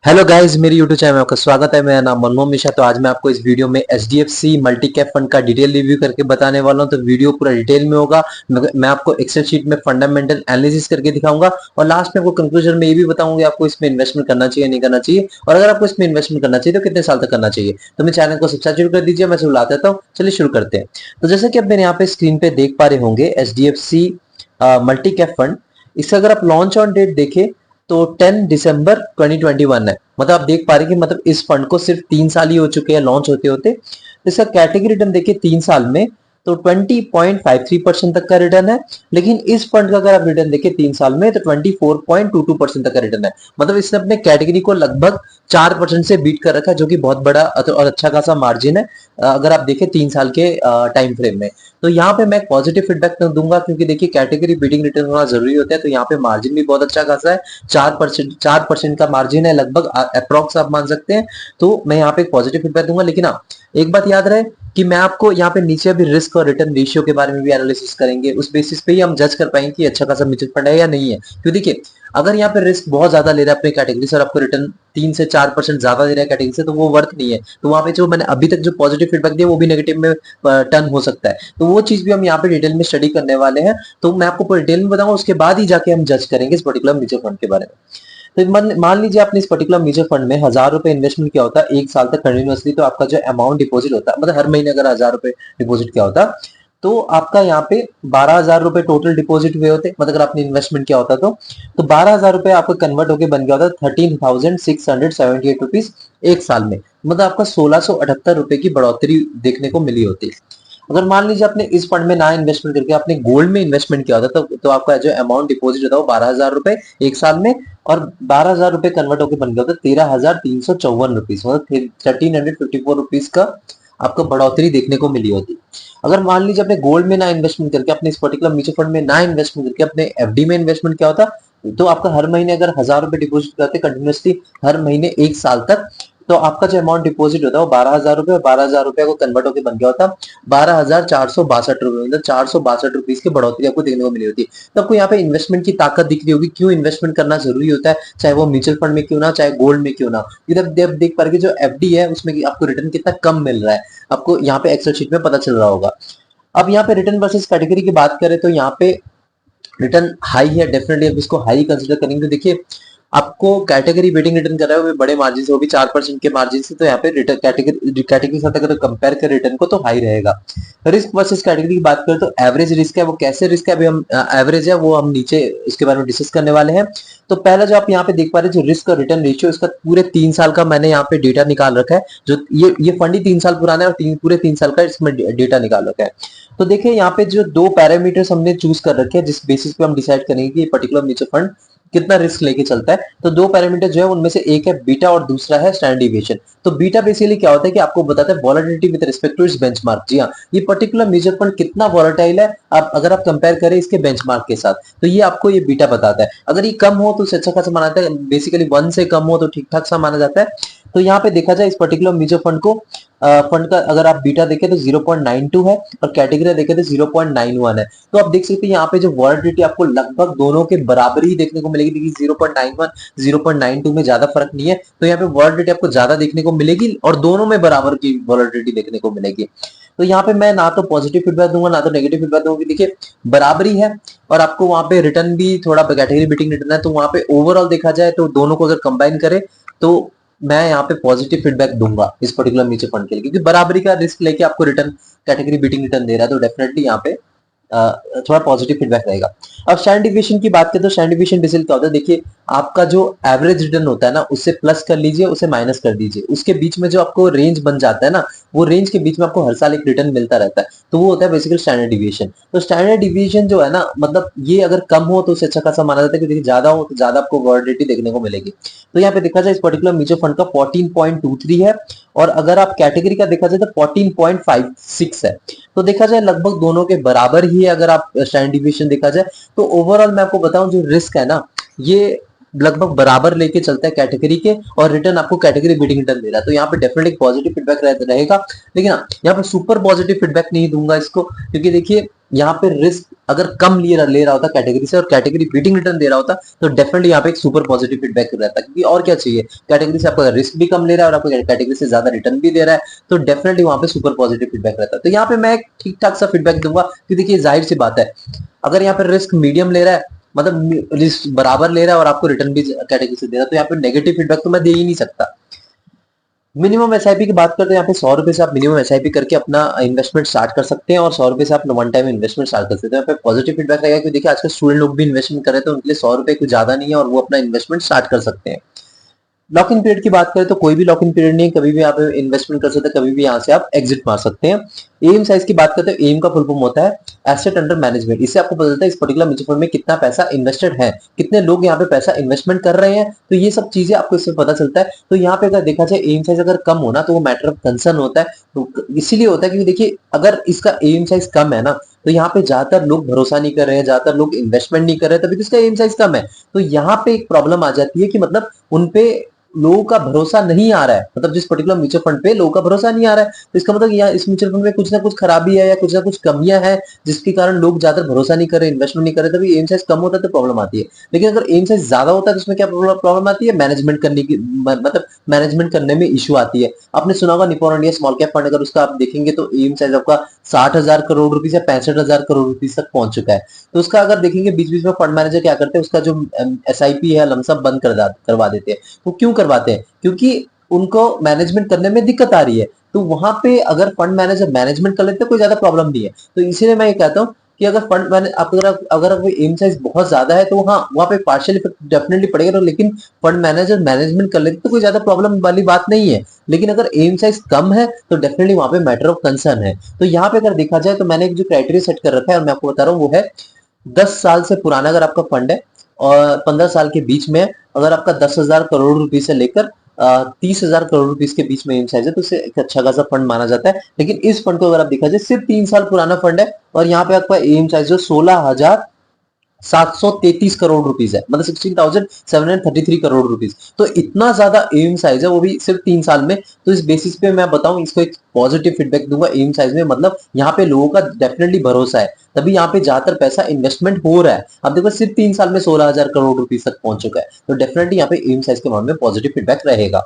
Hello guys, मेरी YouTube channel में आपका स्वागत है। मेरा नाम मनमोहन मिश्रा। तो आज मैं आपको इस वीडियो में एचडीएफसी मल्टी कैप फंड का डिटेल रिव्यू करके बताने वाला हूं। तो वीडियो पूरा डिटेल में होगा। मैं आपको एक्सेल शीट में फंडामेंटल एनालिसिस करके दिखाऊंगा और लास्ट में आपको कंक्लूजन में ये भी बताऊंगा कि आपको इसमें इन्वेस्टमेंट करना चाहिए नहीं करना चाहिए, और अगर आपको इसमें इन्वेस्टमेंट करना चाहिए तो कितने साल तक करना चाहिए। तो मेरे चैनल को सब्सक्राइब जरूर कर दीजिए। मैं बुला देता हूँ, चलिए शुरू करते हैं। तो जैसे कि आप मेरे यहाँ पे स्क्रीन पे देख पा रहे होंगे, एचडीएफसी मल्टी कैप फंड, इससे अगर आप लॉन्च ऑन डेट देखें तो 10 दिसंबर 2021 है। मतलब आप देख पा रहे हैं कि मतलब इस फंड को सिर्फ 3 साल ही हो चुके हैं लॉन्च होते होते। इसका कैटेगरी रिटर्न देखिए 3 साल में तो 20.53% तक का रिटर्न है। लेकिन इस फंड का अगर आप रिटर्न देखिए 3 साल में तो 24.22% तक का रिटर्न है। मतलब इसने अपने कैटेगरी को लगभग 4% से बीट कर रखा है, जो कि बहुत बड़ा और अच्छा खासा मार्जिन है अगर आप देखें 3 साल के टाइम फ्रेम में। तो यहाँ पे मैं पॉजिटिव फीडबैक दूंगा, क्योंकि देखिए कैटेगरी बीटिंग रिटर्न होना जरूरी होता है। तो यहाँ पे मार्जिन भी बहुत अच्छा खासा है, 4% का मार्जिन है लगभग, अप्रोक्स आप मान सकते हैं। तो मैं यहाँ पे एक पॉजिटिव फीडबैक दूंगा। लेकिन हाँ, एक बात याद रहे कि मैं आपको यहाँ पे नीचे अभी रिस्क और रिटर्न रेशियो के बारे में भी एनालिसिस करेंगे। उस बेसिस पे ही हम जज कर पाएंगे कि अच्छा खासा म्यूचुअल फंड है या नहीं है। क्यों, देखिए अगर यहाँ पे रिस्क बहुत ज्यादा ले रहा है अपनी कैटेगरी से और आपको रिटर्न 3 से 4% ज्यादा दे रहा है कैटेगरी से, तो वो वर्थ नहीं है। तो वहां पे जो मैंने अभी तक जो पॉजिटिव फीडबैक दिया वो भी नेगेटिव में टर्न हो सकता है। तो वो चीज भी हम यहाँ पे डिटेल में स्टडी करने वाले हैं। तो मैं आपको डिटेल में बताऊंगा, उसके बाद ही जाके हम जज करेंगे इस पर्टिकुलर म्यूचुअल फंड के बारे में। तो मान लीजिए आपने इस पर्टिकुलर म्यूचुअल फंड में 1000 रुपए इन्वेस्टमेंट किया होता है 1 साल तक कंटिन्यूअसली। तो आपका जो अमाउंट डिपॉजिट होता है, मतलब हर महीने अगर 1000 रुपए डिपॉजिट किया होता तो आपका यहाँ पे 12,000 रुपए टोटल डिपॉजिट हुए होते। मतलब अगर आपने इन्वेस्टमेंट किया होता तो 12,000 रुपए आपको कन्वर्ट होकर बन गया होता 13,678 रुपीज एक साल में। मतलब आपका 1678 रुपए की बढ़ोतरी देखने को मिली होती। अगर मान लीजिए आपने इस फंड में ना इन्वेस्टमेंट करके आपने गोल्ड में इन्वेस्टमेंट किया होता तो आपका जो अमाउंट डिपॉजिट होता है वो 12,000 रुपए एक साल में, और 12,000 रुपए कन्वर्ट होकर बन गया होता 13,354 रुपीज, मतलब 1354 रुपीज का आपको बढ़ोतरी देखने को मिली होती। अगर मान लीजिए आपने गोल्ड में ना इन्वेस्टमेंट करके अपने इस पर्टिकुलर म्यूचुअल फंड में ना इन्वेस्टमेंट करके अपने एफडी में इन्वेस्टमेंट किया होता तो आपका हर महीने अगर 1000 रुपए डिपॉजिट करते कंटिन्यूसली हर महीने 1 साल तक, तो आपका जो अमाउंट डिपॉजिट होता है वो 12,000 रुपए, और 12,000 रुपए को कन्वर्ट होकर बन गया होता 12,462 रुपए, मतलब 462 रुपीज की बढ़ोतरी आपको देखने को मिली होती है। तो आपको यहाँ पे इन्वेस्टमेंट की ताकत दिख रही होगी, क्यों इन्वेस्टमेंट करना जरूरी होता है, चाहे वो म्यूचुअल फंड में क्यों ना, चाहे गोल्ड में क्यों ना। इधर देख पा रहे जो एफडी है उसमें आपको रिटर्न कितना कम मिल रहा है, आपको यहाँ पे एक्सेल शीट में पता चल रहा होगा। अब यहाँ पे रिटर्न वर्सेस कैटेगरी की बात करें तो यहाँ पे रिटर्न हाई है, डेफिनेटली आप इसको हाई कंसीडर करेंगे। तो देखिए आपको कैटेगरी बेटिंग रिटर्न कर रहा है वो भी बड़े मार्जिन से, वो भी 4% के मार्जिन से। तो यहाँ पे रिटर्न कैटेगरी के साथ अगर कंपेयर कर रिटर्न को तो हाई रहेगा। रिस्क वर्सेस कैटेगरी की बात करें तो एवरेज रिस्क है, वो कैसे रिस्क है अभी हम एवरेज है वो हम नीचे इसके बारे में डिस्कस करने वाले हैं। तो पहला जो आप यहाँ पे देख पा रहे हैं जो रिस्क और रिटर्न रेशियो, इसका पूरे 3 साल का मैंने यहाँ पे डेटा निकाल रखा है। जो ये फंड ही 3 साल पुराना है और पूरे 3 साल का इसमें डेटा निकाल रखा है। तो देखिए यहाँ पे जो दो पैरामीटर्स हमने चूज कर रखे हैं जिस बेसिस पे हम डिसाइड करेंगे कि ये पर्टिकुलर म्यूचुअल फंड कितना रिस्क लेके चलता है। तो दो पैरामीटर जो है उनमें से एक है बीटा और दूसरा है स्टैंडर्ड डिविएशन। तो बीटा बेसिकली क्या होता है कि आपको बताता है volatility with respect to its benchmark. जी हाँ, ये पर्टिकुलर म्यूचुअल फंड कितना वॉलेटाइल है आप अगर आप कंपेयर करें इसके बेंचमार्क के साथ, तो ये आपको ये बीटा बताता है। अगर ये कम हो तो उसे अच्छा खासा माना जाता है, बेसिकली 1 से कम हो तो ठीक ठाक सा माना जाता है। तो यहाँ पे देखा जाए इस पर्टिकुलर म्यूचुअल फंड को फंड का अगर आप बीटा देखें तो 0.92 है और कैटेगरी देखें तो 0.91 है। तो आप देख सकते हैं यहाँ पे जो वॉलेटिलिटी आपको लगभग दोनों के बराबर ही देखने को मिलेगी। देखिए 0.91 0.92 में ज्यादा फर्क नहीं है, तो यहाँ पे वॉलेटिलिटी आपको ज्यादा देखने को मिलेगी और दोनों में बराबर की वॉलेटिलिटी देखने को मिलेगी। तो यहाँ पे मैं ना तो पॉजिटिव फीडबैक दूंगा ना तो नेगेटिव फीडबैक दूंगा। देखिए बराबरी है और आपको वहां पे रिटर्न भी थोड़ा कैटेगरी बीटिंग रिटर्न है, तो वहां पे ओवरऑल देखा जाए तो दोनों को अगर कंबाइन करें तो मैं यहाँ पे पॉजिटिव फीडबैक दूंगा इस पर्टिकुलर म्यूचुअल फंड के लिए, क्योंकि बराबरी का रिस्क लेके आपको रिटर्न कैटेगरी बीटिंग रिटर्न दे रहा है। तो डेफिनेटली यहाँ पे थोड़ा पॉजिटिव फीडबैक रहेगा। अब स्टैंडर्ड डिविएशन की बात करें तो स्टैंडर्ड डिविएशन बेसिकली क्या होता है, देखिए आपका जो एवरेज रिटर्न होता है ना उससे प्लस कर लीजिए उसे माइनस कर दीजिए, उसके बीच में जो आपको रेंज बन जाता है ना वो रेंज के बीच में आपको हर साल एक रिटर्न मिलता रहता है, तो वो होता है बेसिकली स्टैंडर्ड डिविएशन। तो स्टैंडर्ड डिविएशन जो है ना, मतलब ये अगर कम हो तो उसे अच्छा खासा माना जाता है, क्योंकि ज्यादा हो तो ज्यादा आपको वॉलिटिलिटी देखने को मिलेगी। तो यहाँ पे देखा जाए इस पर्टिकुलर म्यूचुअल फंड का 14.23 है, और अगर आप कैटेगरी का देखा जाए तो 14.56 है। तो देखा जाए लगभग दोनों के बराबर ही है अगर आप स्टैंडर्ड डिविएशन देखा जाए। तो ओवरऑल मैं आपको बताऊं जो रिस्क है ना ये लगभग बराबर लेके चलता है कैटेगरी के, और रिटर्न आपको कैटेगरी बीटिंग रिटर्न दे रहा है। तो यहाँ पे डेफिनेटली पॉजिटिव फीडबैक रहेगा। लेकिन हाँ, यहाँ पे सुपर पॉजिटिव फीडबैक नहीं दूंगा इसको, क्योंकि देखिए यहाँ पे रिस्क अगर कम ले रहा होता कैटेगरी से और कैटेगरी बीटिंग रिटर्न दे रहा होता तो डेफिनेटली यहाँ पे एक सुपर पॉजिटिव फीडबैक रहता, क्योंकि और क्या चाहिए, कैटेगरी से आपका रिस्क भी कम ले रहा है और आपको कैटेगरी से ज्यादा रिटर्न भी दे रहा है, तो डेफिनेटली वहां पे सुपर पॉजिटिव फीडबैक रहता है। तो यहाँ पे मैं एक ठीक ठाक सा फीडबैक दूंगा कि देखिए जाहिर सी बात है, अगर यहाँ पे रिस्क मीडियम ले रहा है, मतलब रिस्क बराबर ले रहा है और आपको रिटर्न भी कैटेगरी से दे रहा है, तो यहाँ पे नेगेटिव फीडबैक तो मैं दे ही नहीं सकता। मिनिमम एसआईपी की बात करते हैं, यहाँ पे 100 रुपए से आप मिनिमम एसआईपी करके अपना इन्वेस्टमेंट स्टार्ट कर सकते हैं और 100 रुपए से आप वन टाइम इन्वेस्टमेंट स्टार्ट कर सकते हैं। यहाँ पे पॉजिटिव फीडबैक रहेगा कि देखिए आजकल स्टूडेंट लोग भी इन्वेस्टमेंट कर रहे हैं, तो उनके लिए 100 रुपए कुछ ज्यादा नहीं है और वो अपना इन्वेस्टमेंट स्टार्ट कर सकते हैं। लॉक इन पीरियड की बात करें तो कोई भी लॉक इन पीरियड नहीं है, कभी भी आप इन्वेस्टमेंट कर सकते हैं, कभी भी यहाँ से आप एग्जिट मार सकते हैं। एम साइज की बात करते हैं, एम का फुल फॉर्म होता है एसेट अंडर मैनेजमेंट। इससे आपको पता चलता है इस पर्टिकुलर म्यूचुअल फंड में कितना पैसा इन्वेस्टेड है, कितने लोग यहाँ पे पैसा इन्वेस्टमेंट कर रहे हैं, तो ये सब चीजें आपको इससे पता चलता है। तो यहाँ पे अगर देखा जाए एम साइज अगर कम होना तो वो मैटर ऑफ कंसर्न होता है, तो इसीलिए होता है क्योंकि देखिए अगर इसका एम साइज कम है ना, तो यहाँ पे ज्यादातर लोग भरोसा नहीं कर रहे हैं, ज्यादातर लोग इन्वेस्टमेंट नहीं कर रहे हैं, तभी तो इसका एम साइज कम है। तो यहाँ पे एक प्रॉब्लम आ जाती है कि मतलब उनपे लोगों का भरोसा नहीं आ रहा है, मतलब जिस पर्टिकुलर म्यूचुअल फंड पे लोगों का भरोसा नहीं आ रहा है, तो इसका मतलब या इस म्यूचुअल फंड में कुछ ना कुछ खराबी है या कुछ ना कुछ कमियां हैं, जिसके कारण लोग ज्यादा भरोसा नहीं कर रहे, इन्वेस्टमेंट नहीं कर रहे, तभी एम साइज कम होता है तो प्रॉब्लम आती है। लेकिन अगर एम साइज ज्यादा होता है तो उसमें क्या प्रॉब्लम आती है, मैनेजमेंट करने की, मतलब मैनेजमेंट करने में इशू आती है। आपने सुना होगा Nippon India small cap fund, अगर उसका आप देखेंगे तो एम साइज आपका 60,000 करोड़ रुपीज या 65,000 करोड़ रुपीज तक पहुंच चुका है। तो उसका अगर देखेंगे बीच बीच में फंड मैनेजर क्या करते हैं, उसका जो एसआईपी है लमसम बंद करवा देते हैं। वो क्यों करवाते हैं, क्योंकि उनको मैनेजमेंट करने में दिक्कत आ रही है। तो वहां पे अगर फंड मैनेजर मैनेजमेंट कर लेते हैं कोई ज्यादा प्रॉब्लम नहीं है। तो इसीलिए मैं ये कहता हूँ कि अगर फंड मैनेज अगर कोई एम साइज बहुत ज्यादा है तो हाँ वहां पे पार्शियल इफेक्ट डेफिनेटली पड़ेगा, लेकिन फंड मैनेजर मैनेजमेंट कर लेते तो कोई ज्यादा प्रॉब्लम वाली बात नहीं है। लेकिन अगर एम साइज कम है तो डेफिनेटली वहां पे मैटर ऑफ कंसर्न है। तो यहाँ पे अगर देखा जाए तो मैंने एक जो क्राइटेरिया सेट कर रखा है और मैं आपको बता रहा हूँ वो है 10 साल से पुराना अगर आपका फंड है और 15 साल के बीच में अगर आपका 10,000 करोड़ रुपीज से लेकर 30,000 करोड़ रुपीज के बीच में एम साइज है तो उसे एक अच्छा खासा फंड माना जाता है। लेकिन इस फंड को अगर आप देखा जाए सिर्फ 3 साल पुराना फंड है और यहाँ पे आपका एम साइज जो 16,733 करोड़ रुपीज है, मतलब 16,733 करोड़ रुपीज। तो इतना ज्यादा एम साइज है वो भी सिर्फ 3 साल में। तो इस बेसिस पे मैं बताऊं इसको एक पॉजिटिव फीडबैक दूंगा एम साइज में, मतलब यहाँ पे लोगों का डेफिनेटली भरोसा है, तभी यहाँ पे ज्यादातर पैसा इन्वेस्टमेंट हो रहा है। अब देखो सिर्फ 3 साल में 16,000 करोड़ रुपीज तक पहुंच चुका है, तो डेफिनेटली यहाँ पे एम साइज के मामले में पॉजिटिव फीडबैक रहेगा।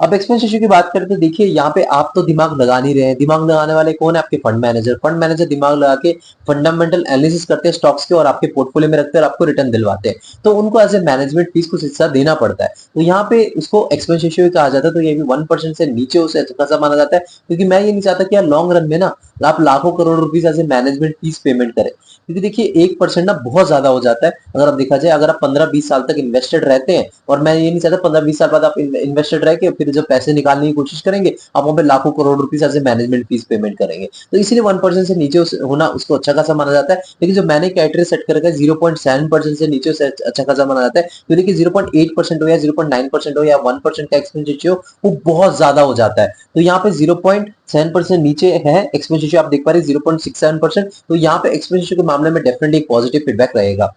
अब एक्सपेंस रेशियो की बात करें तो देखिए यहाँ पे आप तो दिमाग लगा नहीं रहे हैं, दिमाग लगाने वाले कौन है, आपके फंड मैनेजर। फंड मैनेजर दिमाग लगा के फंडामेंटल एनालिसिस करते हैं स्टॉक्स के और आपके पोर्टफोलियो में रखते हैं और आपको रिटर्न दिलवाते हैं, तो उनको एज ए मैनेजमेंट फीस कुछ हिस्सा देना पड़ता है। तो यहाँ पे उसको एक्सपेंस रेशियो कहा जाता है, तो ये भी 1% से नीचे उसे अच्छा खासा माना जाता है, क्योंकि मैं ये नहीं चाहता कि यार लॉन्ग रन में ना आप लाखों crore rupees as a management fees payment करें, क्योंकि देखिए 1% ना बहुत ज्यादा हो जाता है। अगर आप देखा जाए अगर आप 15-20 साल तक इन्वेस्टेड रहते हैं, और मैं ये नहीं चाहता 15-20 साल बाद आप इन्वेस्टेड रह के फिर जब पैसे निकालने की कोशिश करेंगे आप वहां पे लाखों crore rupees as a management fees payment करेंगे, तो इसीलिए 1% से नीचे होना उसको अच्छा खासा माना जाता है। लेकिन जो मैंने क्राइटेरिया सेट कर रखा है 0.7% से नीचे से अच्छा खासा माना जाता है। तो देखिए 0.8% हो या 0.9% हो या 1% का एक्सपेंस रेशियो वो बहुत ज्यादा हो जाता है। तो यहाँ पे 0.7% नीचे है एक्सपेंस रेशियो, आप देख पा रहे हैं 0.67%। तो यहाँ पे एक्सपेंस रेशियो के मामले में डेफिनेटली एक पॉजिटिव फीडबैक रहेगा।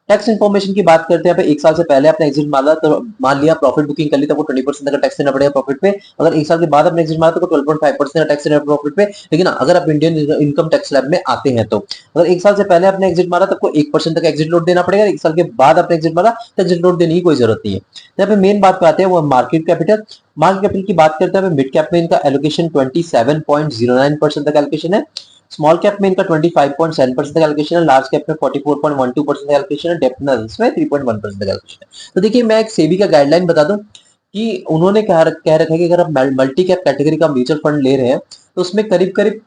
टैक्स इन्फॉर्मेशन की बात करते हैं, यहाँ पे 1 साल से पहले आपने एग्जिट मारा तो मान लिया प्रॉफिट बुकिंग कर ली तो आपको 20% का टैक्स देना पड़ेगा प्रॉफिट पे। अगर 1 साल के बाद आपने एग्जिट मारा तो 12.5% का टैक्स देना प्रॉफिट पे। लेकिन अगर आप इंडियन इनकम टैक्स लैब में आते हैं तो अगर 1 साल से पहले आपने एग्जिट मारा तो आपको 1% तक एग्जिट लोड देना पड़ेगा। 1 साल के बाद आपने एग्जिट मारा तो एग्जिट लोड देने की कोई जरूरत नहीं है। यहाँ पे मेन बात पे आते हैं वो मार्केट कैपिटल। मार्केट कैपिटल की बात करते हैं मिड कैप में इनका एलोकेशन 27.09% तक एलोकेशन है, स्मॉल कैप में इनका 25.7% तक एलोकेशन है, लार्ज कैप में 44.12% तक एलोकेशन है, डेप्थ एनालिसिस में 3.1% तक एलोकेशन है। तो देखिए मैं एक सेबी का गाइडलाइन बता दूं कि उन्होंने कह रखा है कि अगर आप मल्टी कैप कैटेगरी का म्यूचुअल फंड ले रहे हैं तो उसमें करीब करीब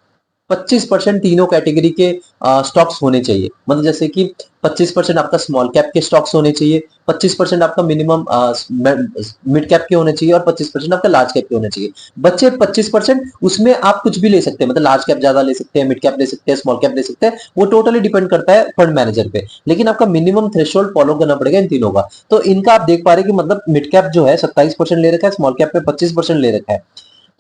25% तीनों कैटेगरी के स्टॉक्स होने चाहिए, मतलब जैसे कि 25% आपका स्मॉल कैप के स्टॉक्स होने चाहिए, 25% आपका मिनिमम मिड कैप के होने चाहिए और 25% आपका लार्ज कैप के होने चाहिए। बच्चे 25% उसमें आप कुछ भी ले सकते हैं, मतलब लार्ज कैप ज्यादा ले सकते हैं, मिड कैप ले सकते हैं, स्मॉल कैप ले सकते हैं, वो टोटली डिपेंड करता है फंड मैनेजर पे। लेकिन आपका मिनिमम थ्रेशोल्ड फॉलो करना पड़ेगा इन तीनों का। तो इनका आप देख पा रहे हैं कि मतलब मिड कैप जो है 27% ले रखा है, स्मॉल कैप में 25% ले रखा है।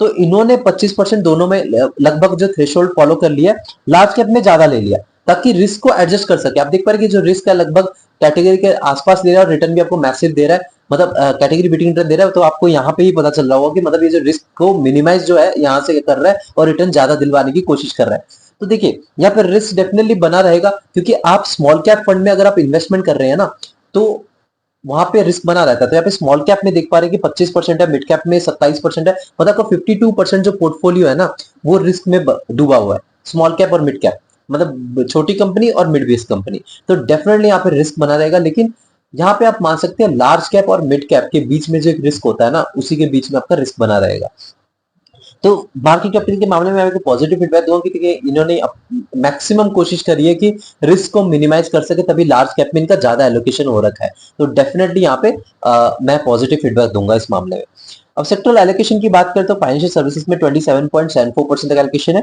तो इन्होंने 25% दोनों में लगभग जो थ्रेशोल्ड फॉलो कर लिया, लार्ज कैप में ज्यादा ले लिया ताकि रिस्क को एडजस्ट कर सके। आप देख पा रहे हैं कि जो रिस्क है लगभग कैटेगरी के आसपास ले रहा है और रिटर्न भी आपको मैसिव दे रहा है, मतलब कैटेगरी बीटिंग रिटर्न दे रहा है। तो आपको यहाँ पे ही पता चल रहा होगा कि मतलब ये जो रिस्क को मिनिमाइज जो है यहाँ से कर रहा है और रिटर्न ज्यादा दिलवाने की कोशिश कर रहा है। तो देखिए यहाँ पे रिस्क डेफिनेटली बना रहेगा, क्योंकि आप स्मॉल कैप फंड में अगर आप इन्वेस्टमेंट कर रहे हैं ना, तो वहां पे रिस्क बना रहता है। तो यहाँ पे स्मॉल कैप में देख पा रहे हैं कि 25% है, मिड कैप में 27% है, मतलब आपका 52% जो पोर्टफोलियो है ना, वो रिस्क में डूबा हुआ है, स्मॉल कैप और मिड कैप, मतलब छोटी कंपनी और मिड बेस कंपनी। तो डेफिनेटली यहाँ पे रिस्क बना रहेगा, लेकिन यहाँ पे आप मान सकते हैं लार्ज कैप और मिड कैप के बीच में जो एक रिस्क होता है ना, उसी के बीच में आपका रिस्क बना रहेगा। तो मार्केट कैपिटल के मामले में मैं पॉजिटिव फीडबैक दूंगा कि इन्होंने मैक्सिमम कोशिश करी है कि रिस्क को मिनिमाइज कर सके, तभी लार्ज कैप में इनका ज्यादा एलोकेशन हो रखा है। तो डेफिनेटली यहाँ पे मैं पॉजिटिव फीडबैक दूंगा इस मामले में। अब सेक्टरल एलोकेशन की बात करें तो फाइनेंशियल सर्विसेज में 27.74% तक एलोकेशन है,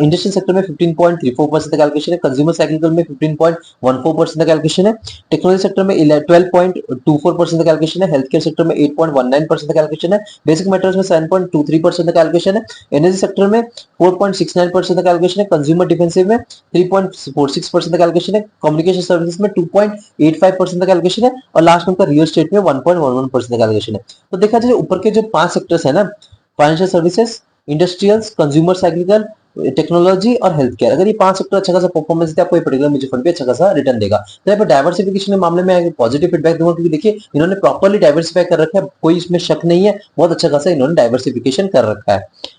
इंडस्ट्रियल सेक्टर में 15.34% तक एलोकेशन है, कंज्यूमर साइक्लिकल में 15.14% तक एलोकेशन है, टेक्नोलॉजी सेक्टर में 12.24% तक एलोकेशन है, हेल्थ केयर सेक्टर में 8.19% तक एलोकेशन है, बेसिक मेटल्स में 7.23% तक एलोकेशन है, एनर्जी सेक्टर में 4.69% तक एलोकेशन है, कंज्यूमर डिफेंसिव में 3.46% तक एलोकेशन है, कम्युनिकेशन सर्विसेज में 2.85% तक एलोकेशन है, और लास्ट में रियल एस्टेट में 1.11% तक एलोकेशन है। तो देखा जाए ऊपर के जो 5 सेक्टर्स है ना, financial services, industrials, consumer cyclical, technology और हेल्थ केयर, अगर ये 5 सेक्टर अच्छा खासा परफॉर्मेंस देते हैं, आपको ये पर्टिकुलर म्यूचुअल फंड पे अच्छा खासा रिटर्न देगा। तो यहाँ पे डाइवर्सिफिकेशन के मामले में पॉजिटिव फीडबैक दूंगा, क्योंकि देखिए इन्होंने प्रॉपर्ली डाइवर्सिफाई कर रखा है, कोई इसमें शक नहीं है, बहुत अच्छा खासा इन्होंने डाइवर्सिफिकेशन कर रखा है।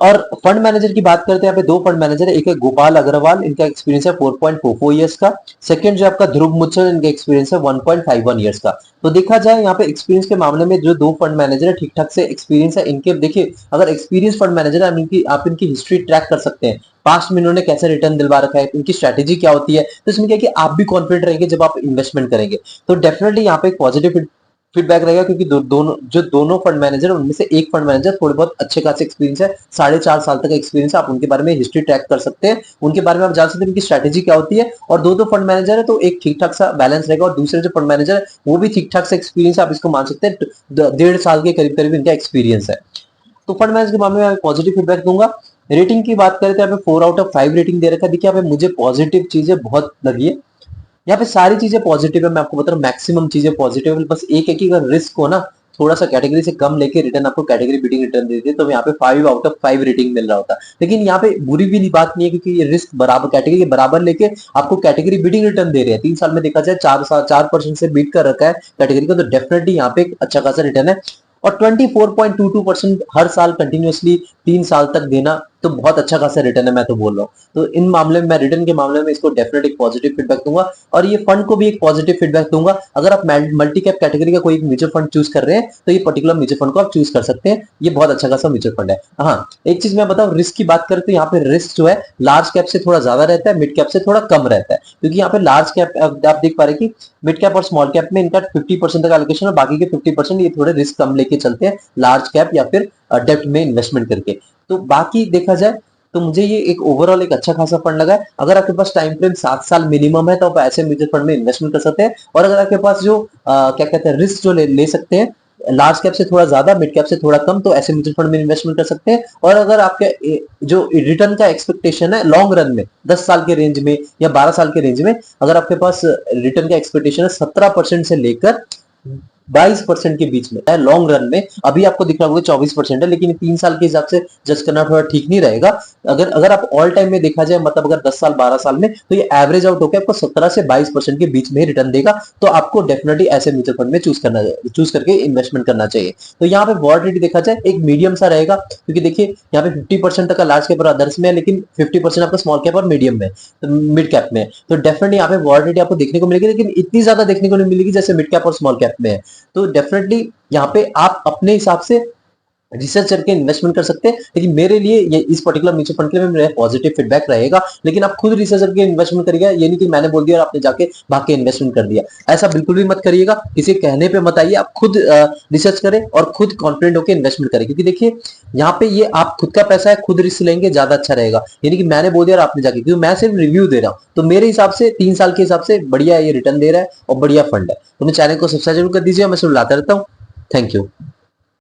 और फंड मैनेजर की बात करते हैं, यहाँ पे 2 फंड मैनेजर है, एक है गोपाल अग्रवाल, इनका एक्सपीरियंस है 4.44 इयर्स का, सेकंड जो आपका ध्रुव मुचल, इनका एक्सपीरियंस है 1.51 इयर्स का। तो देखा जाए यहाँ पे एक्सपीरियंस के मामले में जो 2 फंड मैनेजर है ठीक ठाक से एक्सपीरियंस है इनके। देखिए अगर एक्सपीरियंस फंड मैनेजर है, आप इनकी हिस्ट्री ट्रैक कर सकते हैं, पास्ट में इन्होंने कैसे रिटर्न दिलवा रखा है, इनकी स्ट्रेटेजी क्या होती है, तो इसमें क्या है कि आप भी कॉन्फिडेंट रहेंगे जब आप इन्वेस्टमेंट करेंगे। तो डेफिनेटली यहाँ पे एक पॉजिटिव फीडबैक रहेगा, क्योंकि दोनों फंड मैनेजर, उनमें से एक फंड मैनेजर थोड़े बहुत अच्छे खासे एक्सपीरियंस है, 4.5 साल तक का एक्सपीरियंस है, आप उनके बारे में हिस्ट्री ट्रैक कर सकते हैं, उनके बारे में आप जान सकते हैं उनकी स्ट्रेटेजी क्या होती है। और दो फंड मैनेजर है तो एक ठीक ठाक सा बैलेंस रहेगा, और दूसरे जो फंड मैनेजर है वो भी ठीक ठाक सा एक्सपीरियंस, आप इसको मान सकते हैं 1.5 साल के करीब करीब इनका एक्सपीरियंस है। तो फंड मैनेजर के मामले में पॉजिटिव फीडबैक दूंगा। रेटिंग की बात करें तो यहाँ पे 4/5 रेटिंग दे रखा है। देखिए यहाँ पे मुझे पॉजिटिव चीजें बहुत लगी है, यहाँ पे सारी चीजें पॉजिटिव है, मैं आपको बता रहा हूँ मैक्सिमम चीजें पॉजिटिव है, बस एक है कि अगर रिस्क हो ना थोड़ा सा कैटेगरी से कम लेके रिटर्न आपको कैटेगरी बीटिंग रिटर्न देते तो यहाँ पे 5/5 रेटिंग मिल रहा होता। लेकिन यहाँ पे बुरी भी बात नहीं है, क्योंकि ये रिस्क बराबर कैटेगरी के बराबर लेके आपको कैटेगरी बीटिंग रिटर्न दे रहे हैं। 3 साल में देखा जाए 4% से बीट कर रखा है कैटेगरी को, तो डेफिनेटली यहाँ पे एक अच्छा खासा रिटर्न है। और 24.22% हर साल कंटिन्यूअसली 3 साल तक देना तो बहुत अच्छा खासा रिटर्न है, मैं तो बोल रहा हूँ। तो इन मामले में मैं रिटर्न के मामले में इसको डेफिनेटली पॉजिटिव फीडबैक दूंगा, और ये फंड को भी एक पॉजिटिव फीडबैक दूंगा। अगर आप मल्टी कैप कैटेगरी का कोई म्यूचुअल फंड चूज कर रहे हैं तो ये पर्टिकुलर म्यूचुअल फंड को आप चूज कर सकते हैं, ये बहुत अच्छा खासा म्यूचुअल फंड है। हाँ, एक चीज मैं बताऊं, रिस्क की बात करें तो यहाँ पे रिस्क जो है लार्ज कैप से थोड़ा ज्यादा रहता है, मिड कैप से थोड़ा कम रहता है, क्योंकि यहाँ पे लार्ज कैप आप देख पा रहे हैं कि मिड कैप और स्मॉल कैप में इनका 50% तक एलोकेशन, और बाकी के 50% ये थोड़े रिस्क कम लेके चलते हैं लार्ज कैप या फिर डेप्ट में इन्वेस्टमेंट करके। तो बाकी देखा जाए तो मुझे ये एक ओवरऑल एक अच्छा खासा फंड लगा है। अगर आपके पास टाइम फ्रेम 7 साल मिनिमम है तो आप ऐसे म्यूचुअल फंड में इन्वेस्टमेंट कर सकते हैं, और अगर आपके पास जो क्या कहते हैं रिस्क जो ले सकते हैं लार्ज कैप से थोड़ा ज्यादा, मिड कैप से थोड़ा कम, तो ऐसे म्यूचुअल फंड में इन्वेस्टमेंट कर सकते हैं। और अगर आपके जो रिटर्न का एक्सपेक्टेशन है लॉन्ग रन में 10 साल के रेंज में या 12 साल के रेंज में, अगर आपके पास रिटर्न का एक्सपेक्टेशन है 17% से लेकर 22% के बीच में है लॉन्ग रन में, अभी आपको दिख रहा होगा 24% है, लेकिन 3 साल के हिसाब से जज करना थोड़ा ठीक नहीं रहेगा। अगर अगर आप ऑल टाइम में देखा जाए, मतलब अगर 10 साल 12 साल में, तो ये एवरेज आउट होकर आपको 17 से 22% के बीच में ही रिटर्न देगा। तो आपको डेफिनेटली ऐसे म्यूचुअल फंड में चूज करके इन्वेस्टमेंट करना चाहिए। तो यहाँ पे वॉलेटिलिटी देखा जाए एक मीडियम सा रहेगा, क्योंकि देखिए यहाँ पे 50% तक का लार्ज कैप और अदर्स में है, लेकिन 50% आपका स्मॉल कैप और मीडियम में, मिड कैप में। तो डेफिनेटली यहाँ पे वॉलेटिलिटी आपको देखने को मिलेगी, लेकिन इतनी ज्यादा देखने को नहीं मिलेगी जैसे मिड कैप और स्मॉल कैप में है। तो डेफिनेटली यहाँ पे आप अपने हिसाब से रिसर्च करके इन्वेस्टमेंट कर सकते हैं, लेकिन मेरे लिए ये इस पर्टिकुलर म्यूचुअल फंड के लिए मेरा पॉजिटिव फीडबैक रहेगा। लेकिन आप खुद रिसर्च करके इन्वेस्टमेंट करिएगा, ये नहीं कि मैंने बोल दिया और आपने जाके भाग के इन्वेस्टमेंट कर दिया, ऐसा बिल्कुल भी मत करिएगा। किसी कहने पे मत आइए, आप खुद रिसर्च करें और खुद कॉन्फिडेंट होकर इन्वेस्टमेंट करें, क्योंकि देखिए यहाँ पे ये आप खुद का पैसा है, खुद रिस्क लेंगे ज्यादा अच्छा रहेगा, यानी कि मैंने बोल दिया और आपने जाके, क्योंकि मैं सिर्फ रिव्यू दे रहा हूँ। तो मेरे हिसाब से 3 साल के हिसाब से बढ़िया ये रिटर्न दे रहा है और बढ़िया फंड है। तो मेरे चैनल को सब्सक्राइब जरूर कर दीजिए, मैं सिर्फ लाता रहता हूँ। Thank you.